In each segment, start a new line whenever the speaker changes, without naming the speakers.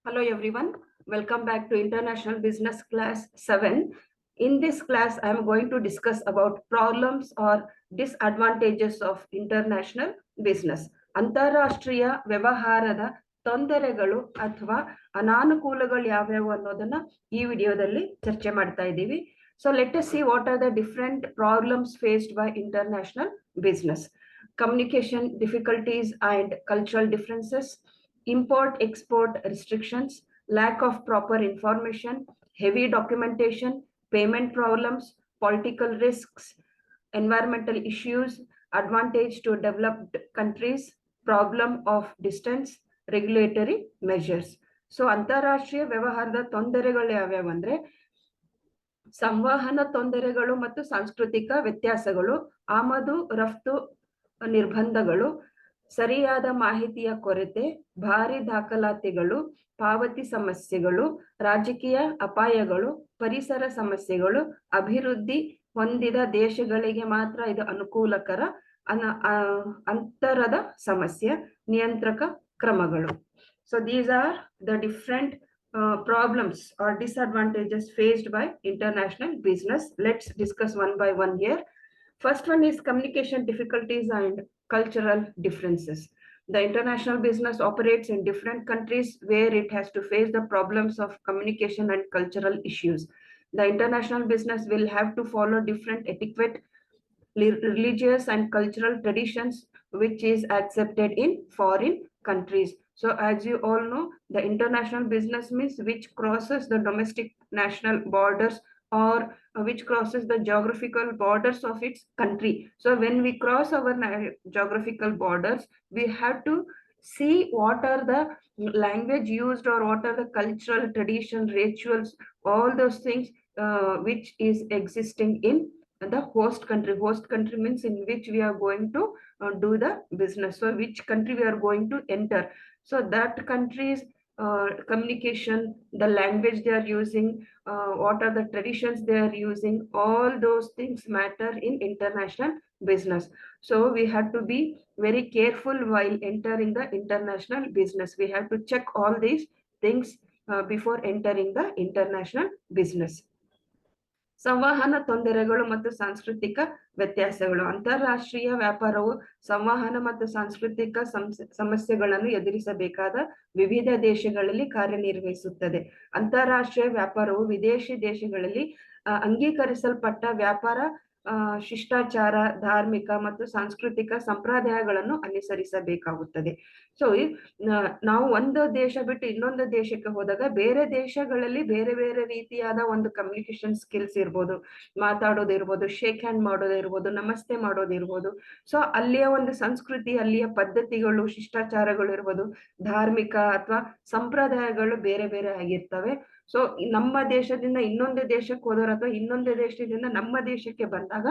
Hello everyone, welcome back to International Business Class 7. In this class, I am going to discuss about problems or disadvantages of international business. ಅಂತಾರಾಷ್ಟ್ರೀಯ ವ್ಯವಹಾರದ ತೊಂದರೆಗಳು ಅಥವಾ ಅನಾನುಕೂಲಗಳು ಯಾವ್ಯಾವು ಅನ್ನೋದನ್ನ ಈ ವಿಡಿಯೋದಲ್ಲಿ ಚರ್ಚೆ ಮಾಡ್ತಾ ಇದ್ದೀವಿ. So let us see what are the different problems faced by international business. Communication difficulties and cultural differences, import-export restrictions, lack of proper information, heavy documentation, payment problems, political risks, environmental issues, advantage to developed countries, problem of distance, regulatory measures. So ಅಂತಾರಾಷ್ಟ್ರೀಯ ವ್ಯವಹಾರದ ತೊಂದರೆಗಳು ಯಾವ್ಯಾವು ಅಂದ್ರೆ ಸಂವಹನ ತೊಂದರೆಗಳು ಮತ್ತು ಸಾಂಸ್ಕೃತಿಕ ವ್ಯತ್ಯಾಸಗಳು, ಆಮದು ರಫ್ತು ನಿರ್ಬಂಧಗಳು, ಸರಿಯಾದ ಮಾಹಿತಿಯ ಕೊರತೆ, ಭಾರಿ ದಾಖಲಾತಿಗಳು, ಪಾವತಿ ಸಮಸ್ಯೆಗಳು, ರಾಜಕೀಯ ಅಪಾಯಗಳು, ಪರಿಸರ ಸಮಸ್ಯೆಗಳು, ಅಭಿವೃದ್ಧಿ ಹೊಂದಿದ ದೇಶಗಳಿಗೆ ಮಾತ್ರ ಇದು ಅನುಕೂಲಕರ, ಅಂತರದ ಸಮಸ್ಯೆ, ನಿಯಂತ್ರಕ ಕ್ರಮಗಳು. So these are the different problems or disadvantages faced by international business. Let's discuss one by one here. First one is communication difficulties and cultural differences. The international business operates in different countries where it has to face the problems of communication and cultural issues. The international business will have to follow different etiquette, religious and cultural traditions which is accepted in foreign countries. So as you all know, the international business means which crosses the domestic national borders or which crosses the geographical borders of its country. So when we cross our geographical borders, we have to see what are the language used or what are the cultural tradition, rituals, all those things which is existing in the host country. Host country means in which we are going to do the business. So which country we are going to enter. So that country's communication, the language they are using, what are the traditions they are using, all those things matter in international business. So we have to be very careful while entering the international business. We have to check all these things before entering the international business. ಸಂವಹನ ತೊಂದರೆಗಳು ಮತ್ತು ಸಾಂಸ್ಕೃತಿಕ ವ್ಯತ್ಯಾಸಗಳು. ಅಂತಾರಾಷ್ಟ್ರೀಯ ವ್ಯಾಪಾರವು ಸಂವಹನ ಮತ್ತು ಸಾಂಸ್ಕೃತಿಕ ಸಮಸ್ಯೆಗಳನ್ನು ಎದುರಿಸಬೇಕಾದ ವಿವಿಧ ದೇಶಗಳಲ್ಲಿ ಕಾರ್ಯನಿರ್ವಹಿಸುತ್ತದೆ. ಅಂತಾರಾಷ್ಟ್ರೀಯ ವ್ಯಾಪಾರವು ವಿದೇಶಿ ದೇಶಗಳಲ್ಲಿ ಅಂಗೀಕರಿಸಲ್ಪಟ್ಟ ವ್ಯಾಪಾರ ಶಿಷ್ಟಾಚಾರ, ಧಾರ್ಮಿಕ ಮತ್ತು ಸಾಂಸ್ಕೃತಿಕ ಸಂಪ್ರದಾಯಗಳನ್ನು ಅನುಸರಿಸಬೇಕಾಗುತ್ತದೆ. ಸೊ ನಾವು ಒಂದು ದೇಶ ಬಿಟ್ಟು ಇನ್ನೊಂದು ದೇಶಕ್ಕೆ ಹೋದಾಗ ಬೇರೆ ದೇಶಗಳಲ್ಲಿ ಬೇರೆ ಬೇರೆ ರೀತಿಯಾದ ಒಂದು ಕಮ್ಯುನಿಕೇಶನ್ ಸ್ಕಿಲ್ಸ್ ಇರ್ಬೋದು, ಮಾತಾಡೋದಿರ್ಬೋದು, ಶೇಕ್ ಹ್ಯಾಂಡ್ ಮಾಡೋದಿರ್ಬೋದು, ನಮಸ್ತೆ ಮಾಡೋದಿರ್ಬೋದು. ಸೊ ಅಲ್ಲಿಯ ಒಂದು ಸಂಸ್ಕೃತಿ, ಅಲ್ಲಿಯ ಪದ್ಧತಿಗಳು, ಶಿಷ್ಟಾಚಾರಗಳು ಇರ್ಬೋದು, ಧಾರ್ಮಿಕ ಅಥವಾ ಸಂಪ್ರದಾಯಗಳು ಬೇರೆ ಬೇರೆ ಆಗಿರ್ತವೆ. ಸೊ ನಮ್ಮ ದೇಶದಿಂದ ಇನ್ನೊಂದು ದೇಶಕ್ಕೆ ಹೋದವರು ಅಥವಾ ಇನ್ನೊಂದು ದೇಶದಿಂದ ನಮ್ಮ ದೇಶಕ್ಕೆ ಬಂದಾಗ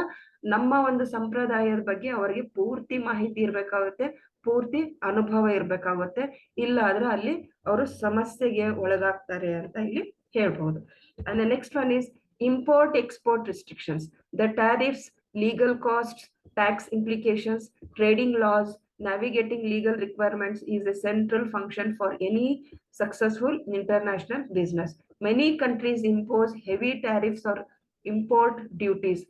ನಮ್ಮ ಒಂದು ಸಂಪ್ರದಾಯದ ಬಗ್ಗೆ ಅವರಿಗೆ ಪೂರ್ತಿ ಮಾಹಿತಿ ಇರ್ಬೇಕಾಗುತ್ತೆ, ಪೂರ್ತಿ ಅನುಭವ ಇರ್ಬೇಕಾಗುತ್ತೆ. ಇಲ್ಲ ಆದ್ರೆ ಅಲ್ಲಿ ಅವರು ಸಮಸ್ಯೆಗೆ ಒಳಗಾಗ್ತಾರೆ ಅಂತ ಇಲ್ಲಿ ಹೇಳ್ಬಹುದು. And the next one is import export restrictions. The tariffs, legal costs, tax implications, trading laws, navigating legal requirements is a central function for any successful international business. Many countries impose heavy tariffs or import duties,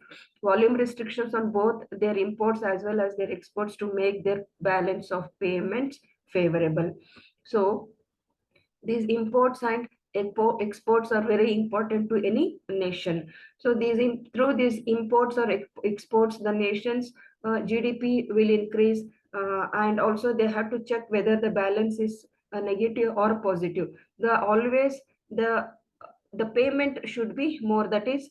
volume restrictions on both their imports as well as their exports to make their balance of payments favorable. So these imports and exports are very important to any nation. So through these imports or exports, the nation's GDP will increase, and also they have to check whether the balance is negative or positive. The payment should be more, that is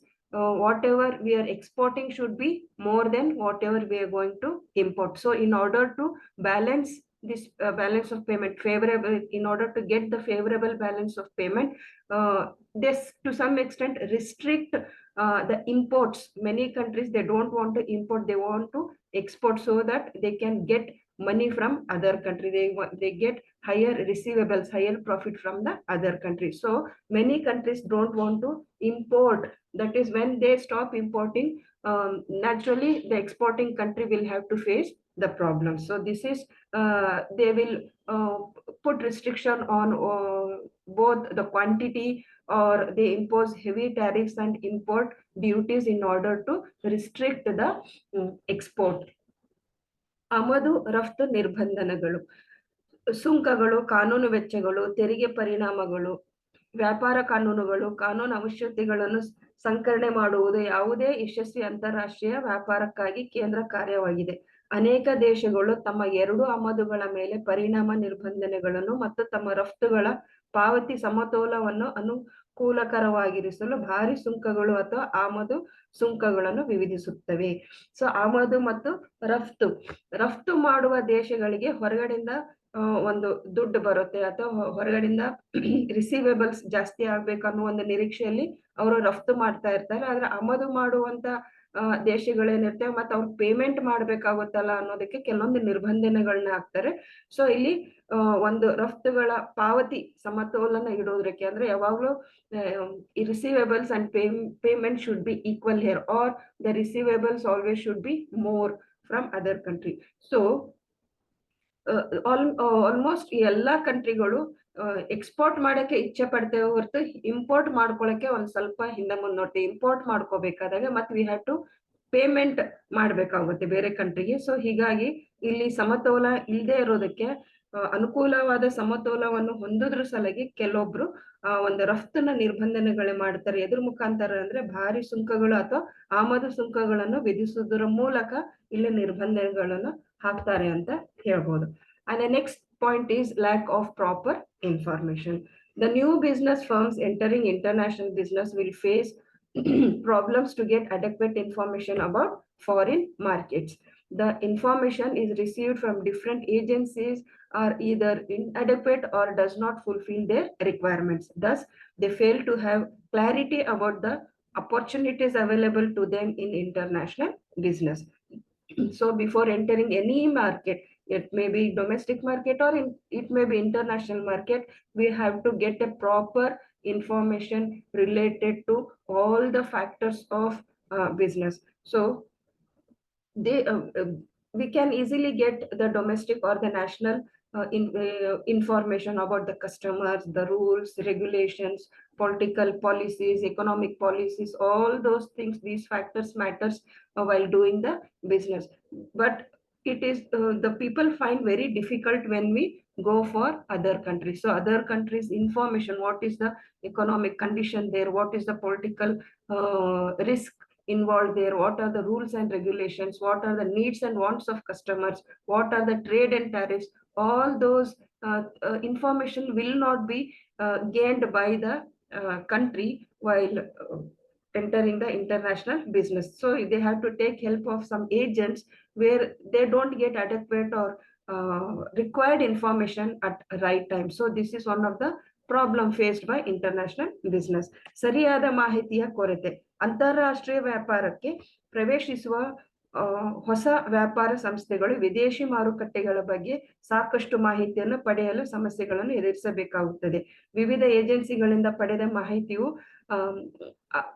whatever we are exporting should be more than whatever we are going to import. So in order to balance this balance of payment favorable, in order to get the favorable balance of payment, this to some extent restrict the imports. Many countries, they don't want to import, they want to export so that they can get money from other country. They get higher receivables, higher profit from the other country. So many countries don't want to import. That is, when they stop importing, naturally the exporting country will have to face the problem. So this is they will put restriction on both the quantity or they impose heavy tariffs and import duties in order to restrict the export. ಆಮದು ರಫ್ತು ನಿರ್ಬಂಧನಗಳು, ಸುಂಕಗಳು, ಕಾನೂನು ವೆಚ್ಚಗಳು, ತೆರಿಗೆ ಪರಿಣಾಮಗಳು, ವ್ಯಾಪಾರ ಕಾನೂನುಗಳು, ಕಾನೂನು ಅವಶ್ಯಕತೆಗಳನ್ನು ಸಂಕಲನೆ ಮಾಡುವುದು ಯಾವುದೇ ಯಶಸ್ವಿ ಅಂತಾರಾಷ್ಟ್ರೀಯ ವ್ಯಾಪಾರಕ್ಕಾಗಿ ಕೇಂದ್ರ ಕಾರ್ಯವಾಗಿದೆ. ಅನೇಕ ದೇಶಗಳು ತಮ್ಮ ಎರಡು ಆಮದುಗಳ ಮೇಲೆ ಪರಿಣಾಮ ನಿರ್ಬಂಧನೆಗಳನ್ನು ಮತ್ತು ತಮ್ಮ ರಫ್ತುಗಳ ಪಾವತಿ ಸಮತೋಲನವನ್ನು ಅನುಕೂಲಕರವಾಗಿರಿಸಲು ಭಾರಿ ಸುಂಕಗಳು ಅಥವಾ ಆಮದು ಸುಂಕಗಳನ್ನು ವಿಧಿಸುತ್ತವೆ. ಸೊ ಆಮದು ಮತ್ತು ರಫ್ತು ಮಾಡುವ ದೇಶಗಳಿಗೆ ಹೊರಗಡೆಯಿಂದ ಒಂದು ದುಡ್ಡು ಬರುತ್ತೆ ಅಥವಾ ಹೊರಗಡೆಯಿಂದ ರಿಸೀವೇಬಲ್ಸ್ ಜಾಸ್ತಿ ಆಗ್ಬೇಕು ಅನ್ನೋ ಒಂದು ನಿರೀಕ್ಷೆಯಲ್ಲಿ ಅವರು ರಫ್ತು ಮಾಡ್ತಾ ಇರ್ತಾರೆ. ಆದ್ರೆ ಆಮದು ಮಾಡುವಂತ ದೇಶಗಳೇನಿರ್ತವೆ ಮತ್ತೆ ಅವ್ರು ಪೇಮೆಂಟ್ ಮಾಡ್ಬೇಕಾಗುತ್ತಲ್ಲ ಅನ್ನೋದಕ್ಕೆ ಕೆಲವೊಂದು ನಿರ್ಬಂಧನೆಗಳನ್ನ ಹಾಕ್ತಾರೆ. ಸೊ ಇಲ್ಲಿ ಒಂದು ರಫ್ತುಗಳ ಪಾವತಿ ಸಮತೋಲನ ಇಡೋದಕ್ಕೆ ಅಂದ್ರೆ ಯಾವಾಗ್ಲೂ receivables and payment should be equal here are the receivables always should be more from other country. So almost ಎಲ್ಲಾ ಕಂಟ್ರಿಗಳು ಎಕ್ಸ್ಪೋರ್ಟ್ ಮಾಡಕ್ಕೆ ಇಚ್ಛೆ ಪಡ್ತೇವೆ ಹೊರತು ಇಂಪೋರ್ಟ್ ಮಾಡ್ಕೊಳಕ್ಕೆ ಒಂದ್ ಸ್ವಲ್ಪ ಹಿಂದೆ ಮುಂದೆ ನೋಡ್ತೀವಿ. ಇಂಪೋರ್ಟ್ ಮಾಡ್ಕೋಬೇಕಾದಾಗ ಮತ್ತೆ ವಿ ಹ್ಯಾವ್ ಟು ಪೇಮೆಂಟ್ ಮಾಡ್ಬೇಕಾಗುತ್ತೆ ಬೇರೆ ಕಂಟ್ರಿಗೆ. ಸೊ ಹೀಗಾಗಿ ಇಲ್ಲಿ ಸಮತೋಲ ಇಲ್ಲದೆ ಇರೋದಕ್ಕೆ ಅನುಕೂಲವಾದ ಸಮತೋಲವನ್ನು ಹೊಂದೋದ್ರ ಸಲುವಾಗಿ ಕೆಲವೊಬ್ರು ಒಂದು ರಫ್ತನ್ನ ನಿರ್ಬಂಧನೆಗಳು ಮಾಡ್ತಾರೆ. ಎದ್ರ ಮುಖಾಂತರ ಅಂದ್ರೆ ಭಾರಿ ಸುಂಕಗಳು ಅಥವಾ ಆಮದು ಸುಂಕಗಳನ್ನು ವಿಧಿಸುವುದರ ಮೂಲಕ ಇಲ್ಲಿ ನಿರ್ಬಂಧನೆಗಳನ್ನು ಹಾಕ್ತಾರೆ ಅಂತ ಹೇಳ್ಬೋದು. And the next point is lack of proper information. The new business firms entering international business will face problems to get adequate information about foreign markets. The information is received from different agencies are either inadequate or does not fulfill their requirements. Thus, they fail to have clarity about the opportunities available to them in international business. So before entering any market, it may be domestic market or it may be international market, we have to get a proper information related to all the factors of business. So we can easily get the domestic or the national information about the customers, the rules, regulations, political policies, economic policies, all those things, these factors matters while doing the business. But it is the people find very difficult when we go for other countries. So other countries information, what is the economic condition there, what is the political risk involved there, what are the rules and regulations, what are the needs and wants of customers, what are the trade and tariffs, all those information will not be gained by the country while entering the international business. So they have to take help of some agents where they don't get adequate or required information at right time. So this is one of the problem faced by international business. ಸರಿಯಾದ ಮಾಹಿತಿಯ ಕೊರತೆ. ಅಂತಾರಾಷ್ಟ್ರೀಯ ವ್ಯಾಪಾರಕ್ಕೆ ಪ್ರವೇಶಿಸುವ ಹೊಸ ವ್ಯಾಪಾರ ಸಂಸ್ಥೆಗಳು ವಿದೇಶಿ ಮಾರುಕಟ್ಟೆಗಳ ಬಗ್ಗೆ ಸಾಕಷ್ಟು ಮಾಹಿತಿಯನ್ನು ಪಡೆಯಲು ಸಮಸ್ಯೆಗಳನ್ನು ಎದುರಿಸಬೇಕಾಗುತ್ತದೆ. ವಿವಿಧ ಏಜೆನ್ಸಿಗಳಿಂದ ಪಡೆದ ಮಾಹಿತಿಯು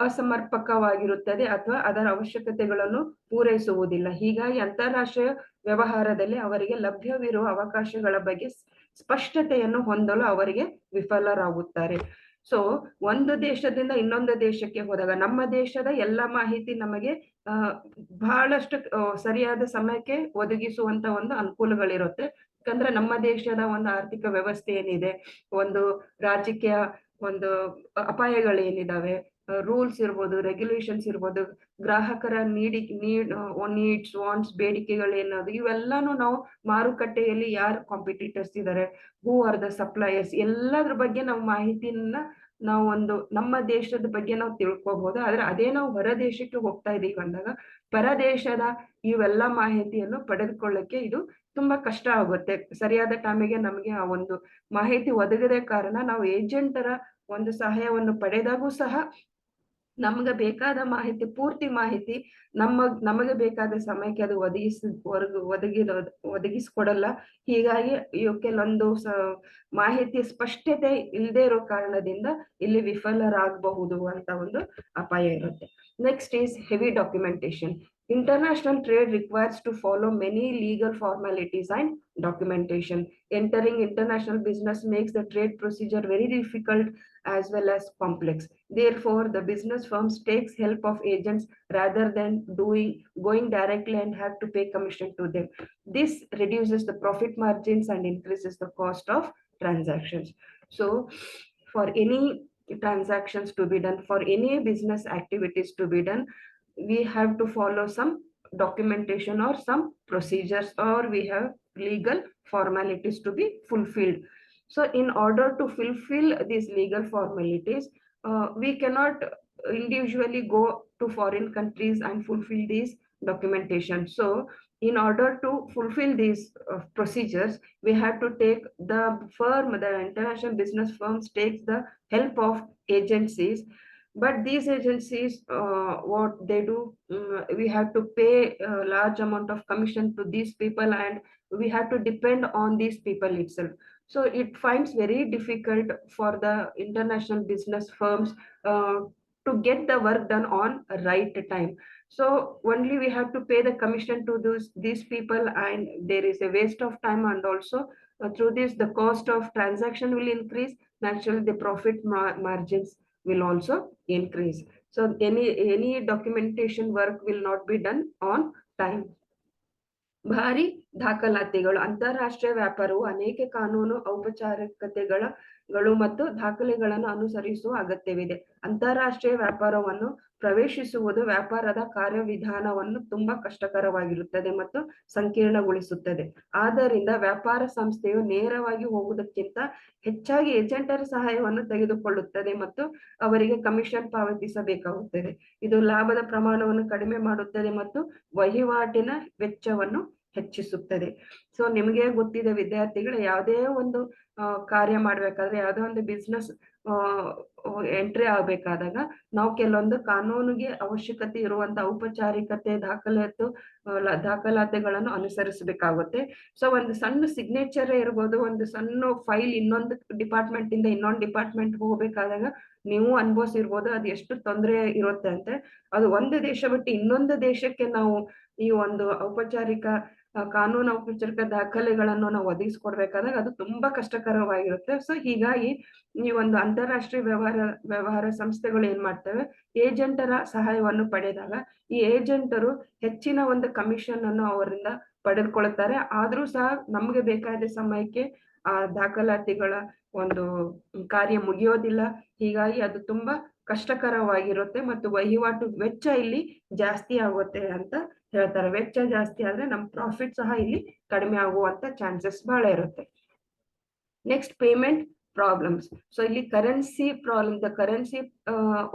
ಅಸಮರ್ಪಕವಾಗಿರುತ್ತದೆ ಅಥವಾ ಅದರ ಅವಶ್ಯಕತೆಗಳನ್ನು ಪೂರೈಸುವುದಿಲ್ಲ. ಹೀಗಾಗಿ ಅಂತಾರಾಷ್ಟ್ರೀಯ ವ್ಯವಹಾರದಲ್ಲಿ ಅವರಿಗೆ ಲಭ್ಯವಿರುವ ಅವಕಾಶಗಳ ಬಗ್ಗೆ ಸ್ಪಷ್ಟತೆಯನ್ನು ಹೊಂದಲು ಅವರಿಗೆ ವಿಫಲರಾಗುತ್ತಾರೆ. ಸೊ ಒಂದು ದೇಶದಿಂದ ಇನ್ನೊಂದು ದೇಶಕ್ಕೆ ಹೋದಾಗ ನಮ್ಮ ದೇಶದ ಎಲ್ಲ ಮಾಹಿತಿ ನಮಗೆ ಬಹಳಷ್ಟು ಸರಿಯಾದ ಸಮಯಕ್ಕೆ ಒದಗಿಸುವಂತ ಒಂದು ಅನುಕೂಲಗಳಿರುತ್ತೆ. ಯಾಕಂದ್ರೆ ನಮ್ಮ ದೇಶದ ಒಂದು ಆರ್ಥಿಕ ವ್ಯವಸ್ಥೆ ಏನಿದೆ, ಒಂದು ರಾಜಕೀಯ ಒಂದು ಅಪಾಯಗಳೇನಿದಾವೆ, ರೂಲ್ಸ್ ಇರ್ಬೋದು, ರೆಗ್ಯುಲೇಷನ್ಸ್ ಇರ್ಬೋದು, ಗ್ರಾಹಕರ ನೀಡ್ಸ್ ವಾಂಟ್ಸ್ ಬೇಡಿಕೆಗಳೇನದು, ಇವೆಲ್ಲಾನು ನಾವು ಮಾರುಕಟ್ಟೆಯಲ್ಲಿ ಯಾರು ಕಾಂಪಿಟೇಟರ್ಸ್ ಇದ್ದಾರೆ, ಹೂ ಆರ್ ದ ಸಪ್ಲೈಯರ್ಸ್, ಎಲ್ಲದ್ರ ಬಗ್ಗೆ ನಾವು ಮಾಹಿತಿಯನ್ನ ನಾವು ಒಂದು ನಮ್ಮ ದೇಶದ ಬಗ್ಗೆ ನಾವು ತಿಳ್ಕೊಬಹುದು. ಆದ್ರೆ ಅದೇ ನಾವು ಹೊರ ದೇಶಕ್ಕೆ ಹೋಗ್ತಾ ಇದೀವಿ ಅಂದಾಗ ಪರದೇಶದ ಇವೆಲ್ಲ ಮಾಹಿತಿಯನ್ನು ಪಡೆದುಕೊಳ್ಳಕ್ಕೆ ಇದು ತುಂಬಾ ಕಷ್ಟ ಆಗುತ್ತೆ. ಸರಿಯಾದ ಟೈಮಿಗೆ ನಮಗೆ ಆ ಒಂದು ಮಾಹಿತಿ ಒದಗದ ಕಾರಣ ನಾವು ಏಜೆಂಟರ ಒಂದು ಸಹಾಯವನ್ನು ಪಡೆದಾಗೂ ಸಹ ನಮ್ಗೆ ಬೇಕಾದ ಮಾಹಿತಿ, ಪೂರ್ತಿ ಮಾಹಿತಿ ನಮಗೆ ಬೇಕಾದ ಸಮಯಕ್ಕೆ ಅದು ಒದಗಿಸ್ಕೊಡಲ್ಲ. ಹೀಗಾಗಿ ಕೆಲವೊಂದು ಮಾಹಿತಿ ಸ್ಪಷ್ಟತೆ ಇಲ್ಲದೆ ಇರೋ ಕಾರಣದಿಂದ ಇಲ್ಲಿ ವಿಫಲರಾಗಬಹುದು ಅಂತ ಒಂದು ಅಪಾಯ ಇರುತ್ತೆ. Next is heavy documentation. International trade requires to follow many legal formalities and documentation. Entering international business makes the trade procedure very difficult as well as complex. Therefore, the business firms takes help of agents rather than going directly and have to pay commission to them. This reduces the profit margins and increases the cost of transactions. So for any transactions to be done, for any business activities to be done, we have to follow some documentation or some procedures, or we have legal formalities to be fulfilled. So in order to fulfill these legal formalities, we cannot individually go to foreign countries and fulfill these documentation. So in order to fulfill these procedures, we have to take the international business firms takes the help of agencies. But these agencies, what they do, we have to pay a large amount of commission to these people, and we have to depend on these people itself. So it finds very difficult for the international business firms to get the work done on right time. So only we have to pay the commission to these people, and there is a waste of time, and also through this the cost of transaction will increase. Naturally, the profit margins will also increase. So any documentation work will not be done on time. ಭಾರಿ ದಾಖಲಾತಿಗಳು. ಅಂತಾರಾಷ್ಟ್ರೀಯ ವ್ಯಾಪಾರವು ಅನೇಕ ಕಾನೂನು ಔಪಚಾರಿಕತೆಗಳು ಮತ್ತು ದಾಖಲೆಗಳನ್ನು ಅನುಸರಿಸುವ ಅಗತ್ಯವಿದೆ. ಅಂತಾರಾಷ್ಟ್ರೀಯ ವ್ಯಾಪಾರವನ್ನು ಪ್ರವೇಶಿಸುವುದು ವ್ಯಾಪಾರದ ಕಾರ್ಯವಿಧಾನವನ್ನು ತುಂಬಾ ಕಷ್ಟಕರವಾಗಿರುತ್ತದೆ ಮತ್ತು ಸಂಕೀರ್ಣಗೊಳಿಸುತ್ತದೆ. ಆದ್ದರಿಂದ ವ್ಯಾಪಾರ ಸಂಸ್ಥೆಯು ನೇರವಾಗಿ ಹೋಗುವುದಕ್ಕಿಂತ ಹೆಚ್ಚಾಗಿ ಏಜೆಂಟರ ಸಹಾಯವನ್ನು ತೆಗೆದುಕೊಳ್ಳುತ್ತದೆ ಮತ್ತು ಅವರಿಗೆ ಕಮಿಷನ್ ಪಾವತಿಸಬೇಕಾಗುತ್ತದೆ. ಇದು ಲಾಭದ ಪ್ರಮಾಣವನ್ನು ಕಡಿಮೆ ಮಾಡುತ್ತದೆ ಮತ್ತು ವಹಿವಾಟಿನ ವೆಚ್ಚವನ್ನು ಹೆಚ್ಚಿಸುತ್ತದೆ. ಸೊ ನಿಮಗೆ ಗೊತ್ತಿದೆ ವಿದ್ಯಾರ್ಥಿಗಳು, ಯಾವುದೇ ಒಂದು ಕಾರ್ಯ ಮಾಡ್ಬೇಕಾದ್ರೆ, ಯಾವುದೇ ಒಂದು ಬಿಸ್ನೆಸ್ ಎಂಟ್ರಿ ಆಗ್ಬೇಕಾದಾಗ ನಾವು ಕೆಲವೊಂದು ಕಾನೂನಿಗೆ ಅವಶ್ಯಕತೆ ಇರುವಂತ ಔಪಚಾರಿಕತೆ ದಾಖಲಾತಿಗಳನ್ನು ಅನುಸರಿಸಬೇಕಾಗುತ್ತೆ. ಸೊ ಒಂದು ಸಣ್ಣ ಸಿಗ್ನೇಚರ್ ಇರ್ಬೋದು, ಒಂದು ಸಣ್ಣ ಫೈಲ್ ಇನ್ನೊಂದು ಡಿಪಾರ್ಟ್ಮೆಂಟ್ ಇಂದ ಇನ್ನೊಂದು ಡಿಪಾರ್ಟ್ಮೆಂಟ್ ಹೋಗ್ಬೇಕಾದಾಗ ನೀವು ಅನುಭವಿಸಿರ್ಬೋದು ಅದು ಎಷ್ಟು ತೊಂದರೆ ಇರುತ್ತೆ ಅಂತ. ಅದು ಒಂದು ದೇಶ ಬಿಟ್ಟು ಇನ್ನೊಂದು ದೇಶಕ್ಕೆ ನಾವು ಈ ಒಂದು ಕಾನೂನು ಔಪಚಾರಿಕ ದಾಖಲೆಗಳನ್ನು ನಾವು ಒದಗಿಸ್ಕೊಡ್ಬೇಕಾದಾಗ ಅದು ತುಂಬಾ ಕಷ್ಟಕರವಾಗಿರುತ್ತೆ. ಸೊ ಹೀಗಾಗಿ ಈ ಒಂದು ಅಂತಾರಾಷ್ಟ್ರೀಯ ವ್ಯವಹಾರ ಸಂಸ್ಥೆಗಳು ಏನ್ ಮಾಡ್ತವೆ, ಏಜೆಂಟರ ಸಹಾಯವನ್ನು ಪಡೆದಾಗ ಈ ಏಜೆಂಟರು ಹೆಚ್ಚಿನ ಒಂದು ಕಮಿಷನ್ ಅನ್ನು ಅವರಿಂದ ಪಡೆದುಕೊಳ್ಳುತ್ತಾರೆ. ಆದ್ರೂ ಸಹ ನಮ್ಗೆ ಬೇಕಾದ ಸಮಯಕ್ಕೆ ಆ ದಾಖಲಾತಿಗಳ ಒಂದು ಕಾರ್ಯ ಮುಗಿಯೋದಿಲ್ಲ. ಹೀಗಾಗಿ ಅದು ತುಂಬಾ ಕಷ್ಟಕರವಾಗಿರುತ್ತೆ ಮತ್ತು ವಹಿವಾಟು ವೆಚ್ಚ ಇಲ್ಲಿ ಜಾಸ್ತಿ ಆಗುತ್ತೆ ಅಂತ ಹೇಳ್ತಾರೆ. ವೆಚ್ಚ ಜಾಸ್ತಿ ಆದ್ರೆ ನಮ್ ಪ್ರಾಫಿಟ್ ಸಹ ಇಲ್ಲಿ ಕಡಿಮೆ ಆಗುವಂತ ಚಾನ್ಸಸ್ ಬಹಳ ಇರುತ್ತೆ. Next, payment problems. So ಇಲ್ಲಿ currency problem, the currency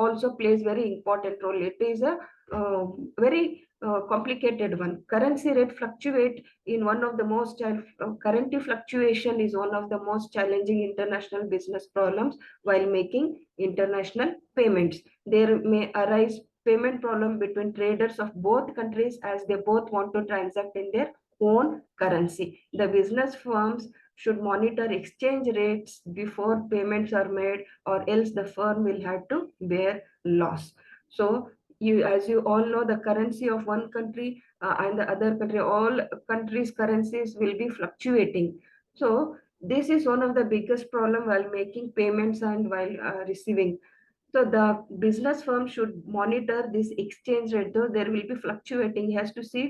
also plays very important role. It is a very complicated one. Currency rate fluctuate in one of the most currency fluctuation is one of the most challenging international business problems while making international payments. There may arise payment problem between traders of both countries as they both want to transact in their own currency. The business firms should monitor exchange rates before payments are made, or else the firm will have to bear loss. So as you all know, the currency of one country and the other country, all countries' currencies will be fluctuating. So this is one of the biggest problem while making payments and while receiving. So the business firm should monitor this exchange rate, though there will be fluctuating. He has to see,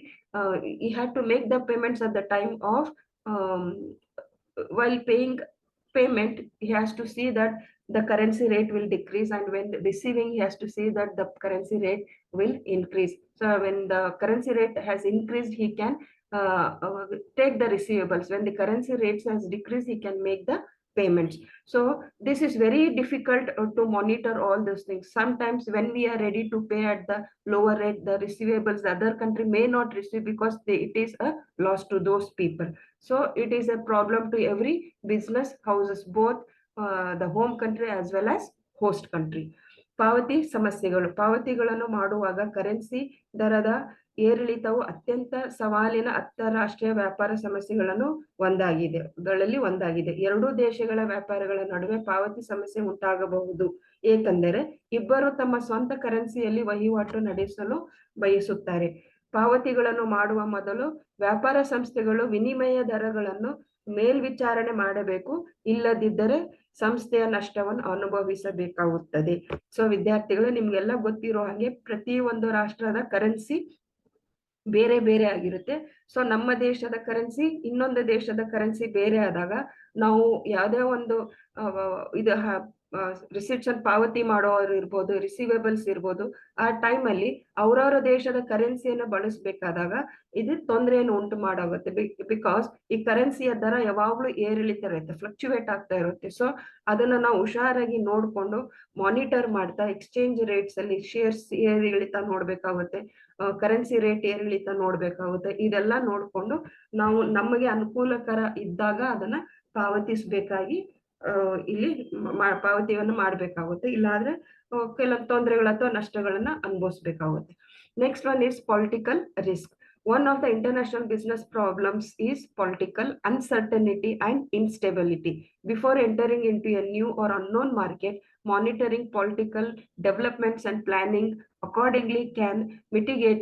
he had to make the payments at the time of while paying payment, he has to see that the currency rate will decrease, and when receiving, he has to see that the currency rate will increase. So when the currency rate has increased, he can take the receivables. When the currency rates has decreased, he can make the payments. So this is very difficult to monitor all those things. Sometimes when we are ready to pay at the lower rate, the receivables the other country may not receive because it is a loss to those people. So it is a problem to every business houses, both the home country as well as host country. ಪಾವತಿ ಸಮಸ್ಯೆಗಳು. ಪಾವತಿಗಳನ್ನು ಮಾಡುವಾಗ currency ದರದ ಏರಿಳಿತವು ಅತ್ಯಂತ ಸವಾಲಿನ ಅಂತಾರಾಷ್ಟ್ರೀಯ ವ್ಯಾಪಾರ ಸಮಸ್ಯೆಗಳನ್ನು ಒಂದಾಗಿದೆ. ಎರಡೂ ದೇಶಗಳ ವ್ಯಾಪಾರಗಳ ನಡುವೆ ಪಾವತಿ ಸಮಸ್ಯೆ ಉಂಟಾಗಬಹುದು, ಏಕೆಂದರೆ ಇಬ್ಬರು ತಮ್ಮ ಸ್ವಂತ ಕರೆನ್ಸಿಯಲ್ಲಿ ವಹಿವಾಟು ನಡೆಸಲು ಬಯಸುತ್ತಾರೆ. ಪಾವತಿಗಳನ್ನು ಮಾಡುವ ಮೊದಲು ವ್ಯಾಪಾರ ಸಂಸ್ಥೆಗಳು ವಿನಿಮಯ ದರಗಳನ್ನು ಮೇಲ್ವಿಚಾರಣೆ ಮಾಡಬೇಕು, ಇಲ್ಲದಿದ್ದರೆ ಸಂಸ್ಥೆಯ ನಷ್ಟವನ್ನು ಅನುಭವಿಸಬೇಕಾಗುತ್ತದೆ. ಸೊ ವಿದ್ಯಾರ್ಥಿಗಳು, ನಿಮ್ಗೆಲ್ಲ ಗೊತ್ತಿರೋ ಹಾಗೆ ಪ್ರತಿ ಒಂದು ರಾಷ್ಟ್ರದ ಕರೆನ್ಸಿ ಬೇರೆ ಬೇರೆ ಆಗಿರುತ್ತೆ. ಸೊ ನಮ್ಮ ದೇಶದ ಕರೆನ್ಸಿ ಇನ್ನೊಂದು ದೇಶದ ಕರೆನ್ಸಿ ಬೇರೆ ಆದಾಗ ನಾವು ಯಾವುದೇ ಒಂದು ಇದು ರಿಸಿಪ್ಟ್ಸ್ ಪಾವತಿ ಮಾಡೋರು ಇರ್ಬೋದು, ರಿಸೀವೇಬಲ್ಸ್ ಇರ್ಬೋದು, ಆ ಟೈಮಲ್ಲಿ ಅವರವರ ದೇಶದ ಕರೆನ್ಸಿಯನ್ನು ಬಳಸಬೇಕಾದಾಗ ಇದು ತೊಂದರೆಯನ್ನು ಉಂಟು ಮಾಡಾಗುತ್ತೆ. ಬಿಕಾಸ್ ಈ ಕರೆನ್ಸಿಯ ದರ ಯಾವಾಗ್ಲೂ ಏರಿಳಿತಾ ಇರುತ್ತೆ, ಫ್ಲಕ್ಚುವೇಟ್ ಆಗ್ತಾ ಇರುತ್ತೆ. ಸೊ ಅದನ್ನ ನಾವು ಹುಷಾರಾಗಿ ನೋಡ್ಕೊಂಡು ಮಾನಿಟರ್ ಮಾಡ್ತಾ ಎಕ್ಸ್ಚೇಂಜ್ ರೇಟ್ಸ್ ಅಲ್ಲಿ ಶೇರ್ಸ್ ಏರಿಳಿತ ನೋಡ್ಬೇಕಾಗುತ್ತೆ, ಕರೆನ್ಸಿ ರೇಟ್ ಏರಿಳಿತ ನೋಡ್ಬೇಕಾಗುತ್ತೆ. ಇದೆಲ್ಲ ನೋಡ್ಕೊಂಡು ನಾವು ನಮಗೆ ಅನುಕೂಲಕರ ಇದ್ದಾಗ ಅದನ್ನ ಪಾವತಿಸಬೇಕಾಗಿ ಇಲ್ಲಿ ಪಾವತಿಯನ್ನು ಮಾಡ್ಬೇಕಾಗುತ್ತೆ, ಇಲ್ಲಾಂದ್ರೆ ಕೆಲವೊಂದು ತೊಂದರೆಗಳ ಅಥವಾ ನಷ್ಟಗಳನ್ನ ಅನುಭವಿಸ್ಬೇಕಾಗುತ್ತೆ. Next one is political risk. One of the international business problems is political uncertainty and instability. Before entering into a new or unknown market, monitoring political developments and planning accordingly can mitigate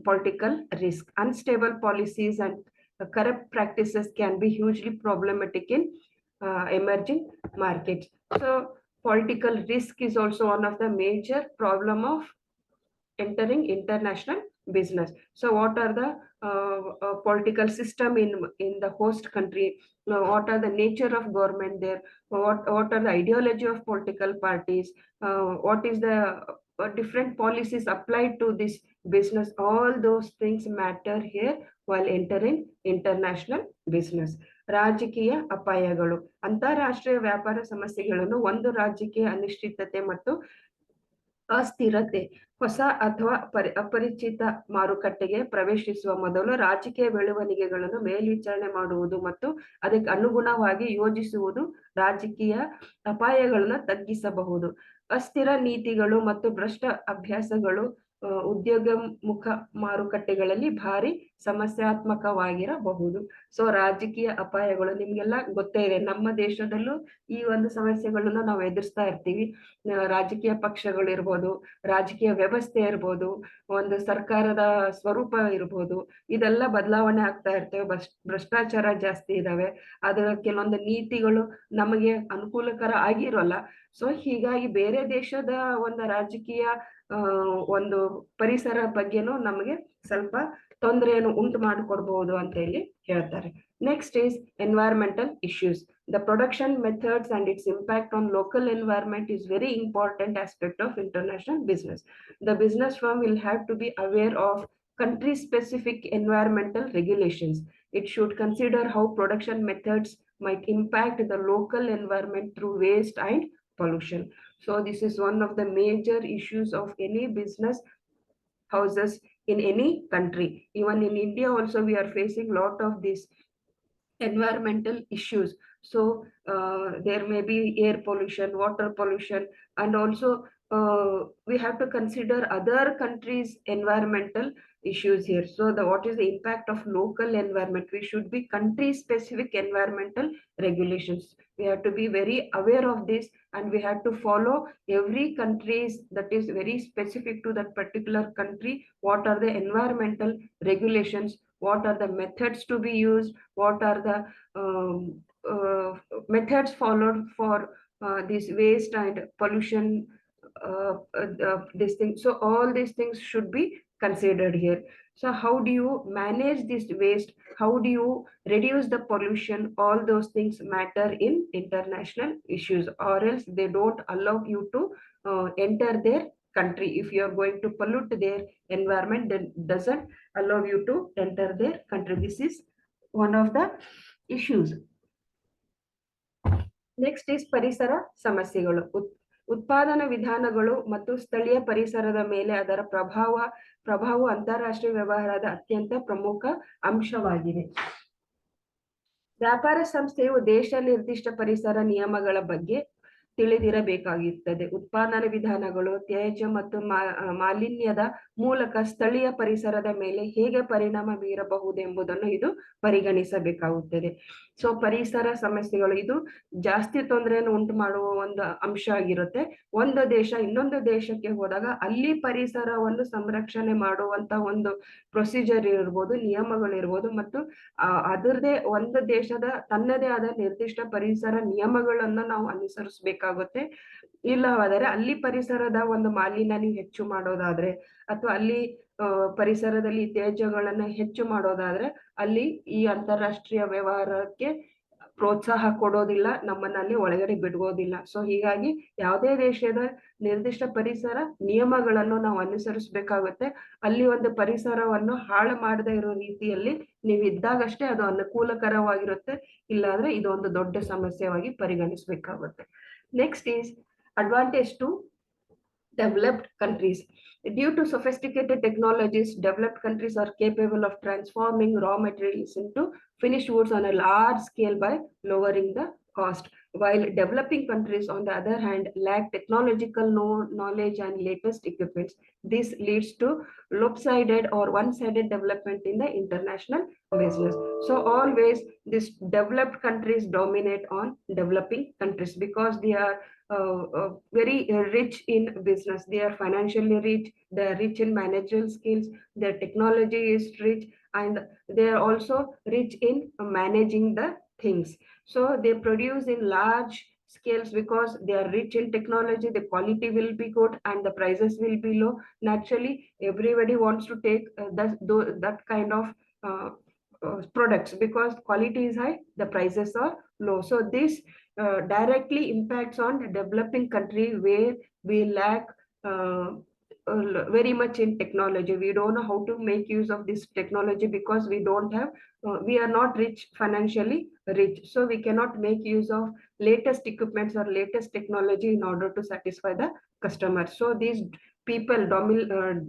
political risk. Unstable policies and corrupt practices can be hugely problematic in emerging markets. So political risk is also one of the major problem of entering international business. So what are the political system in the host country, what are the nature of government there, what are the ideology of political parties, what is the different policies applied to this business. All those things matter here while entering international business. ರಾಜಕೀಯ ಅಪಾಯಗಳು. ಅಂತಾರಾಷ್ಟ್ರೀಯ ವ್ಯಾಪಾರ ಸಮಸ್ಯೆಗಳನ್ನು ಒಂದು ರಾಜ್ಯಕ್ಕೆ ಅನಿಶ್ಚಿತತೆ ಮತ್ತು ಅಸ್ಥಿರತೆ, ಹೊಸ ಅಥವಾ ಅಪರಿಚಿತ ಮಾರುಕಟ್ಟೆಗೆ ಪ್ರವೇಶಿಸುವ ಮೊದಲು ರಾಜಕೀಯ ಬೆಳವಣಿಗೆಗಳನ್ನು ಮೇಲ್ವಿಚಾರಣೆ ಮಾಡುವುದು ಮತ್ತು ಅದಕ್ಕೆ ಅನುಗುಣವಾಗಿ ಯೋಜಿಸುವುದು ರಾಜಕೀಯ ಅಪಾಯಗಳನ್ನು ತಗ್ಗಿಸಬಹುದು. ಅಸ್ಥಿರ ನೀತಿಗಳು ಮತ್ತು ಭ್ರಷ್ಟ ಅಭ್ಯಾಸಗಳು ಉದ್ಯೋಗಮುಖ ಮಾರುಕಟ್ಟೆಗಳಲ್ಲಿ ಭಾರಿ ಸಮಸ್ಯಾತ್ಮಕವಾಗಿರಬಹುದು. ಸೊ ರಾಜಕೀಯ ಅಪಾಯಗಳು ನಿಮ್ಗೆಲ್ಲ ಗೊತ್ತೇ ಇದೆ, ನಮ್ಮ ದೇಶದಲ್ಲೂ ಈ ಒಂದು ಸಮಸ್ಯೆಗಳನ್ನು ನಾವು ಎದುರಿಸ್ತಾ ಇರ್ತೀವಿ. ರಾಜಕೀಯ ಪಕ್ಷಗಳು ಇರ್ಬೋದು, ರಾಜಕೀಯ ವ್ಯವಸ್ಥೆ ಇರ್ಬೋದು, ಒಂದು ಸರ್ಕಾರದ ಸ್ವರೂಪ ಇರ್ಬೋದು, ಇದೆಲ್ಲ ಬದಲಾವಣೆ ಆಗ್ತಾ ಇರ್ತವೆ. ಭ್ರಷ್ಟಾಚಾರ ಜಾಸ್ತಿ ಇದಾವೆ, ಅದರ ಕೆಲವೊಂದು ನೀತಿಗಳು ನಮಗೆ ಅನುಕೂಲಕರ ಆಗಿರೋಲ್ಲ. ಸೊ ಹೀಗಾಗಿ ಬೇರೆ ದೇಶದ ಒಂದು ರಾಜಕೀಯ ಒಂದು ಪರಿಸರ ಬಗ್ಗೆನೂ ನಮಗೆ ಸ್ವಲ್ಪ ತೊಂದರೆಯನ್ನು ಉಂಟು ಮಾಡಿಕೊಡ್ಬಹುದು ಅಂತ ಹೇಳಿ ಹೇಳ್ತಾರೆ. Next is environmental issues. The production methods and its impact on local environment is very important aspect of international business. The business firm will have to be aware of country-specific environmental regulations. It should consider how production methods might impact the local environment through waste and pollution. So this is one of the major issues of any business houses in any country. Even in India also we are facing lot of these environmental issues. So there may be air pollution, water pollution, and also we have to consider other countries' environmental issues here. So what is the impact of local environment? We should be country-specific environmental regulations. We have to be very aware of this, and we have to follow every country's that is very specific to that particular country. What are the environmental regulations? What are the methods to be used? What are the methods followed for this waste and pollution, this thing. So all these things should be considered here. So how do you manage this waste? How do you reduce the pollution? All those things matter in international issues, or else they don't allow you to enter their country. If you are going to pollute their environment, then doesn't allow you to enter their country. This is one of the issues. Next is ಪರಿಸರ ಸಮಸ್ಯೆಗಳು. ಉತ್ಪಾದನಾ ವಿಧಾನಗಳು ಮತ್ತು ಸ್ಥಳೀಯ ಪರಿಸರದ ಮೇಲೆ ಅದರ ಪ್ರಭಾವ ಅಂತಾರಾಷ್ಟ್ರೀಯ ವ್ಯವಹಾರದ ಅತ್ಯಂತ ಪ್ರಮುಖ ಅಂಶವಾಗಿದೆ. ವ್ಯಾಪಾರ ಸಂಸ್ಥೆಯು ದೇಶ ನಿರ್ದಿಷ್ಟ ಪರಿಸರ ನಿಯಮಗಳ ಬಗ್ಗೆ ತಿಳಿದಿರಬೇಕಾಗುತ್ತದೆ. ಉತ್ಪಾದನಾ ವಿಧಾನಗಳು ತ್ಯಾಜ್ಯ ಮತ್ತು ಮಾಲಿನ್ಯದ ಮೂಲಕ ಸ್ಥಳೀಯ ಪರಿಸರದ ಮೇಲೆ ಹೇಗೆ ಪರಿಣಾಮ ಬೀರಬಹುದು ಎಂಬುದನ್ನು ಇದು ಪರಿಗಣಿಸಬೇಕಾಗುತ್ತದೆ. ಸೊ ಪರಿಸರ ಸಮಸ್ಯೆಗಳು ಇದು ಜಾಸ್ತಿ ತೊಂದರೆಯನ್ನು ಉಂಟು ಮಾಡುವ ಒಂದು ಅಂಶ ಆಗಿರುತ್ತೆ. ಒಂದು ದೇಶ ಇನ್ನೊಂದು ದೇಶಕ್ಕೆ ಹೋದಾಗ ಅಲ್ಲಿ ಪರಿಸರವನ್ನು ಸಂರಕ್ಷಣೆ ಮಾಡುವಂತ ಒಂದು ಪ್ರೊಸೀಜರ್ ಇರ್ಬೋದು, ನಿಯಮಗಳಿರ್ಬೋದು, ಮತ್ತು ಅದರದೇ ಒಂದು ದೇಶದ ತನ್ನದೇ ಆದ ನಿರ್ದಿಷ್ಟ ಪರಿಸರ ನಿಯಮಗಳನ್ನು ನಾವು ಅನುಸರಿಸಬೇಕಾಗುತ್ತೆ. ಇಲ್ಲವಾದರೆ ಅಲ್ಲಿ ಪರಿಸರದ ಒಂದು ಮಾಲಿನ್ಯ ನೀವು ಹೆಚ್ಚು ಮಾಡೋದಾದ್ರೆ ಅಥವಾ ಅಲ್ಲಿ ಪರಿಸರದಲ್ಲಿ ತ್ಯಾಜ್ಯಗಳನ್ನ ಹೆಚ್ಚು ಮಾಡೋದಾದ್ರೆ ಅಲ್ಲಿ ಈ ಅಂತಾರಾಷ್ಟ್ರೀಯ ವ್ಯವಹಾರಕ್ಕೆ ಪ್ರೋತ್ಸಾಹ ಕೊಡೋದಿಲ್ಲ, ನಮ್ಮನ್ನಲ್ಲಿ ಒಳಗಡೆ ಬಿಡುವುದಿಲ್ಲ. ಸೊ ಹೀಗಾಗಿ ಯಾವುದೇ ದೇಶದ ನಿರ್ದಿಷ್ಟ ಪರಿಸರ ನಿಯಮಗಳನ್ನು ನಾವು ಅನುಸರಿಸಬೇಕಾಗುತ್ತೆ. ಅಲ್ಲಿ ಒಂದು ಪರಿಸರವನ್ನು ಹಾಳು ಮಾಡದೇ ಇರೋ ರೀತಿಯಲ್ಲಿ ನೀವು ಇದ್ದಾಗಷ್ಟೇ ಅದು ಅನುಕೂಲಕರವಾಗಿರುತ್ತೆ, ಇಲ್ಲಾಂದ್ರೆ ಇದು ಒಂದು ದೊಡ್ಡ ಸಮಸ್ಯೆಯಾಗಿ ಪರಿಗಣಿಸಬೇಕಾಗುತ್ತೆ. Next is advantage to developed countries. Due to sophisticated technologies, developed countries are capable of transforming raw materials into finished goods on a large scale by lowering the cost, while developing countries, on the other hand, lack technological knowledge and latest equipments. This leads to lopsided or one-sided development in the international business. So always these developed countries dominate on developing countries because they are very rich in business. They are financially rich, they are rich in managerial skills, their technology is rich, and they are also rich in managing the things. So they produce in large scales because they are rich in technology, the quality will be good and the prices will be low. Naturally, everybody wants to take that kind of products because quality is high, the prices are low. So this directly impacts on the developing country where we lack very much in technology. We don't know how to make use of this technology because we don't have we are not rich, financially rich, so we cannot make use of latest equipments or latest technology in order to satisfy the customers. So these people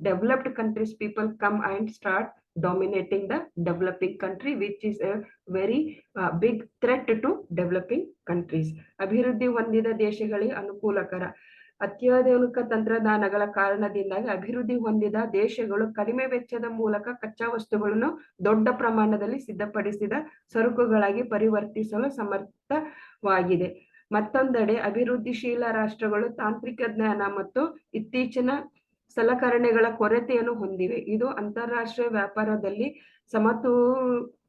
developed countries people come and start dominating the developing country, which is a very big threat to developing countries. ಅಭಿವೃದ್ಧಿ ಹೊಂದಿದ ದೇಶಗಳಿಗೆ ಅನುಕೂಲಕರ. ಅತ್ಯಾಧುನಿಕ ತಂತ್ರಜ್ಞಾನಗಳ ಕಾರಣದಿಂದಾಗಿ ಅಭಿವೃದ್ಧಿ ಹೊಂದಿದ ದೇಶಗಳು ಕಡಿಮೆ ವೆಚ್ಚದ ಮೂಲಕ ಕಚ್ಚಾ ವಸ್ತುಗಳನ್ನು ದೊಡ್ಡ ಪ್ರಮಾಣದಲ್ಲಿ ಸಿದ್ಧಪಡಿಸಿದ ಸರಕುಗಳಾಗಿ ಪರಿವರ್ತಿಸಲು ಸಮರ್ಥವಾಗಿದೆ. ಮತ್ತೊಂದೆಡೆ ಅಭಿವೃದ್ಧಿಶೀಲ ರಾಷ್ಟ್ರಗಳು ತಾಂತ್ರಿಕ ಜ್ಞಾನ ಮತ್ತು ಇತ್ತೀಚಿನ ಸಲಕರಣೆಗಳ ಕೊರತೆಯನ್ನು ಹೊಂದಿವೆ. ಇದು ಅಂತಾರಾಷ್ಟ್ರೀಯ ವ್ಯಾಪಾರದಲ್ಲಿ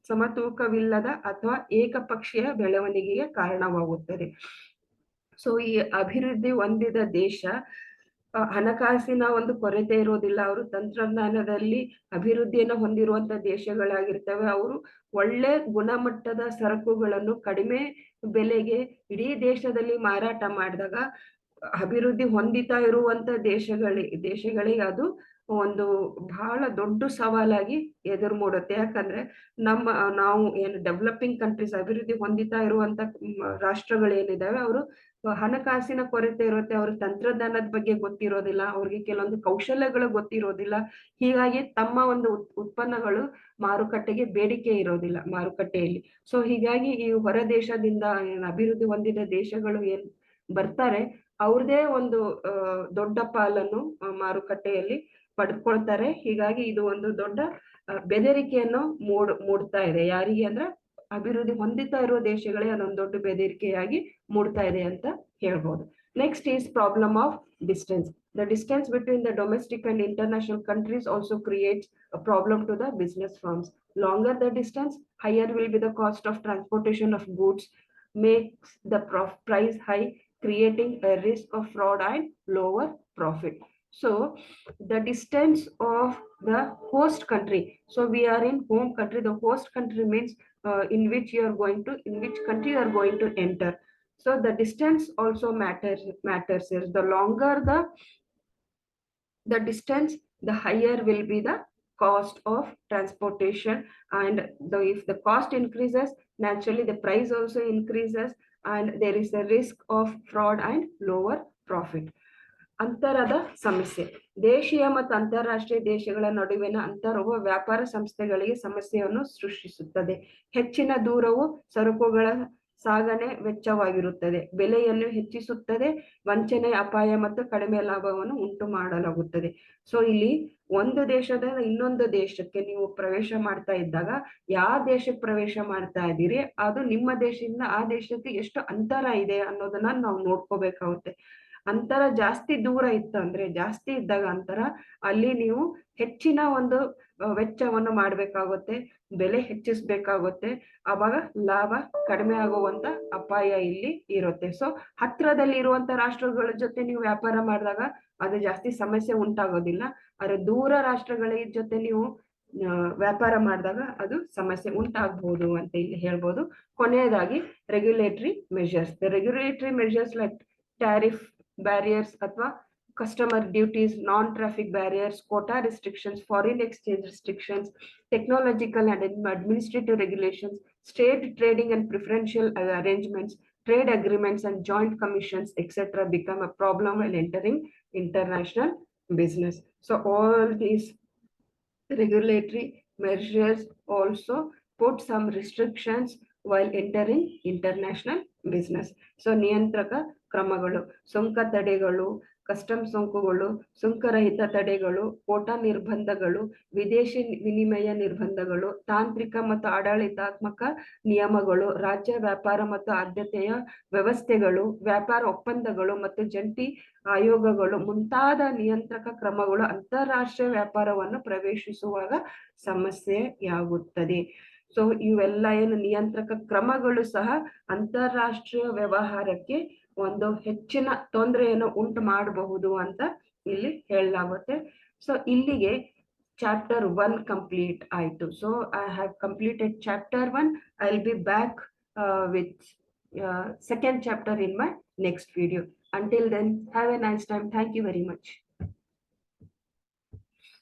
ಸಮತೂಕವಿಲ್ಲದ ಅಥವಾ ಏಕಪಕ್ಷೀಯ ಬೆಳವಣಿಗೆಗೆ ಕಾರಣವಾಗುತ್ತದೆ. ಸೊ ಈ ಅಭಿವೃದ್ಧಿ ಹೊಂದಿದ ದೇಶ ಹಣಕಾಸಿನ ಒಂದು ಕೊರತೆ ಇರೋದಿಲ್ಲ, ಅವರು ತಂತ್ರಜ್ಞಾನದಲ್ಲಿ ಅಭಿವೃದ್ಧಿಯನ್ನು ಹೊಂದಿರುವಂತ ದೇಶಗಳಾಗಿರ್ತವೆ. ಅವರು ಒಳ್ಳೆ ಗುಣಮಟ್ಟದ ಸರಕುಗಳನ್ನು ಕಡಿಮೆ ಬೆಲೆಗೆ ಇಡೀ ದೇಶದಲ್ಲಿ ಮಾರಾಟ ಮಾಡಿದಾಗ ಅಭಿವೃದ್ಧಿ ಹೊಂದಿತಾ ಇರುವಂತ ದೇಶಗಳಿಗೆ ಅದು ಒಂದು ಬಹಳ ದೊಡ್ಡ ಸವಾಲಾಗಿ ಎದುರು ಮೂಡುತ್ತೆ. ಯಾಕಂದ್ರೆ ನಾವು ಏನು ಡೆವಲಪಿಂಗ್ ಕಂಟ್ರೀಸ್ ಅಭಿವೃದ್ಧಿ ಹೊಂದಿತಾ ಇರುವಂತ ರಾಷ್ಟ್ರಗಳೇನಿದಾವೆ ಅವರು ಹಣಕಾಸಿನ ಕೊರತೆ ಇರುತ್ತೆ, ಅವ್ರಿಗೆ ತಂತ್ರಜ್ಞಾನದ ಬಗ್ಗೆ ಗೊತ್ತಿರೋದಿಲ್ಲ, ಅವ್ರಿಗೆ ಕೆಲವೊಂದು ಕೌಶಲ್ಯಗಳು ಗೊತ್ತಿರೋದಿಲ್ಲ. ಹೀಗಾಗಿ ತಮ್ಮ ಒಂದು ಉತ್ಪನ್ನಗಳು ಮಾರುಕಟ್ಟೆಗೆ ಬೇಡಿಕೆ ಇರೋದಿಲ್ಲ ಮಾರುಕಟ್ಟೆಯಲ್ಲಿ. ಸೊ ಹೀಗಾಗಿ ಈ ಹೊರ ದೇಶದಿಂದ ಅಭಿವೃದ್ಧಿ ಹೊಂದಿದ ದೇಶಗಳು ಏನ್ ಬರ್ತಾರೆ ಅವ್ರದೇ ಒಂದು ದೊಡ್ಡ ಪಾಲನ್ನು ಮಾರುಕಟ್ಟೆಯಲ್ಲಿ ಪಡೆದುಕೊಳ್ತಾರೆ. ಹೀಗಾಗಿ ಇದು ಒಂದು ದೊಡ್ಡ ಬೆದರಿಕೆಯನ್ನು ಮೂಡ್ತಾ ಇದೆ. ಯಾರಿಗೆ ಅಂದ್ರೆ ಅಭಿವೃದ್ಧಿ ಹೊಂದಿತಾ ಇರುವ ದೇಶಗಳೇ ಅದೊಂದು ದೊಡ್ಡ ಬೆದರಿಕೆಯಾಗಿ ಮೂಡ್ತಾ ಇದೆ ಅಂತ ಹೇಳ್ಬೋದು. Next is problem of distance. The distance between the domestic and international countries also creates a problem to the business firms. Longer the distance, higher will be the cost of transportation of goods, makes the price high, creating a risk of fraud and lower profit. So the distance of the host country, so we are in home country, the host country means in which country you are going to enter. So the distance also matters here. The longer the distance, the higher will be the cost of transportation, and if the cost increases, naturally the price also increases and there is a risk of fraud and lower profit. ಅಂತರದ ಸಮಸ್ಯೆ. ದೇಶೀಯ ಮತ್ತು ಅಂತಾರಾಷ್ಟ್ರೀಯ ದೇಶಗಳ ನಡುವಿನ ಅಂತರವು ವ್ಯಾಪಾರ ಸಂಸ್ಥೆಗಳಿಗೆ ಸಮಸ್ಯೆಯನ್ನು ಸೃಷ್ಟಿಸುತ್ತದೆ. ಹೆಚ್ಚಿನ ದೂರವು ಸರಕುಗಳ ಸಾಗಣೆ ವೆಚ್ಚವಾಗಿರುತ್ತದೆ, ಬೆಲೆಯನ್ನು ಹೆಚ್ಚಿಸುತ್ತದೆ, ವಂಚನೆ, ಅಪಾಯ ಮತ್ತು ಕಡಿಮೆ ಲಾಭವನ್ನು ಉಂಟು ಮಾಡಲಾಗುತ್ತದೆ. ಸೊ ಇಲ್ಲಿ ಒಂದು ದೇಶದಿಂದ ಇನ್ನೊಂದು ದೇಶಕ್ಕೆ ನೀವು ಪ್ರವೇಶ ಮಾಡ್ತಾ ಇದ್ದಾಗ ಯಾವ ದೇಶಕ್ಕೆ ಪ್ರವೇಶ ಮಾಡ್ತಾ ಇದ್ದೀರಿ, ಅದು ನಿಮ್ಮ ದೇಶದಿಂದ ಆ ದೇಶಕ್ಕೆ ಎಷ್ಟು ಅಂತರ ಇದೆ ಅನ್ನೋದನ್ನ ನಾವು ನೋಡ್ಕೋಬೇಕಾಗುತ್ತೆ. ಅಂತರ ಜಾಸ್ತಿ ದೂರ ಇತ್ತು ಅಂದ್ರೆ, ಜಾಸ್ತಿ ಇದ್ದಾಗ ಅಂತರ, ಅಲ್ಲಿ ನೀವು ಹೆಚ್ಚಿನ ಒಂದು ವೆಚ್ಚವನ್ನು ಮಾಡ್ಬೇಕಾಗುತ್ತೆ, ಬೆಲೆ ಹೆಚ್ಚಿಸ್ಬೇಕಾಗುತ್ತೆ, ಅವಾಗ ಲಾಭ ಕಡಿಮೆ ಆಗುವಂತ ಅಪಾಯ ಇಲ್ಲಿ ಇರುತ್ತೆ. ಸೊ ಹತ್ರದಲ್ಲಿ ಇರುವಂತ ರಾಷ್ಟ್ರಗಳ ಜೊತೆ ನೀವು ವ್ಯಾಪಾರ ಮಾಡಿದಾಗ ಅದು ಜಾಸ್ತಿ ಸಮಸ್ಯೆ ಉಂಟಾಗೋದಿಲ್ಲ. ಆದ್ರೆ ದೂರ ರಾಷ್ಟ್ರಗಳ ಜೊತೆ ನೀವು ವ್ಯಾಪಾರ ಮಾಡಿದಾಗ ಅದು ಸಮಸ್ಯೆ ಉಂಟಾಗಬಹುದು ಅಂತ ಇಲ್ಲಿ ಹೇಳ್ಬೋದು. ಕೊನೆಯದಾಗಿ regulatory measures. Regulatory measures like tariff barriers ಅಥವಾ customer duties, non-traffic barriers, quota restrictions, foreign exchange restrictions, technological and administrative regulations, state trading and preferential arrangements, trade agreements and joint commissions, etc. become a problem while entering international business. So all these regulatory measures also put some restrictions while entering international business. So ನಿಯಂತ್ರಕ ಕ್ರಮಗಳು, ಸುಂಕ ತಡೆಗಳು, custom ಸೋಂಕುಗಳು, ಸುಂಕರಹಿತ ತಡೆಗಳು, Kota ನಿರ್ಬಂಧಗಳು, ವಿದೇಶಿ ವಿನಿಮಯ ನಿರ್ಬಂಧಗಳು, ತಾಂತ್ರಿಕ ಮತ್ತು ಆಡಳಿತಾತ್ಮಕ ನಿಯಮಗಳು, ರಾಜ್ಯ ವ್ಯಾಪಾರ ಮತ್ತು ಆದ್ಯತೆಯ ವ್ಯವಸ್ಥೆಗಳು, ವ್ಯಾಪಾರ ಒಪ್ಪಂದಗಳು ಮತ್ತು ಜಂಟಿ ಆಯೋಗಗಳು ಮುಂತಾದ ನಿಯಂತ್ರಕ ಕ್ರಮಗಳು ಅಂತಾರಾಷ್ಟ್ರೀಯ ವ್ಯಾಪಾರವನ್ನು ಪ್ರವೇಶಿಸುವಾಗ ಸಮಸ್ಯೆಯಾಗುತ್ತದೆ. ಸೊ ಇವೆಲ್ಲ ಏನು ನಿಯಂತ್ರಕ ಕ್ರಮಗಳು ಸಹ ಅಂತಾರಾಷ್ಟ್ರೀಯ ವ್ಯವಹಾರಕ್ಕೆ ಒಂದು ಹೆಚ್ಚಿನ ತೊಂದರೆಯನ್ನು ಉಂಟು ಮಾಡಬಹುದು ಅಂತ ಇಲ್ಲಿ ಹೇಳಲಾಗುತ್ತೆ. ಸೊ ಇಲ್ಲಿಗೆ ಚಾಪ್ಟರ್ 1 ಕಂಪ್ಲೀಟ್ ಆಯ್ತು. So I have completed chapter 1. I will be back with second chapter in my next video. Until then, have a nice time. Thank you very much.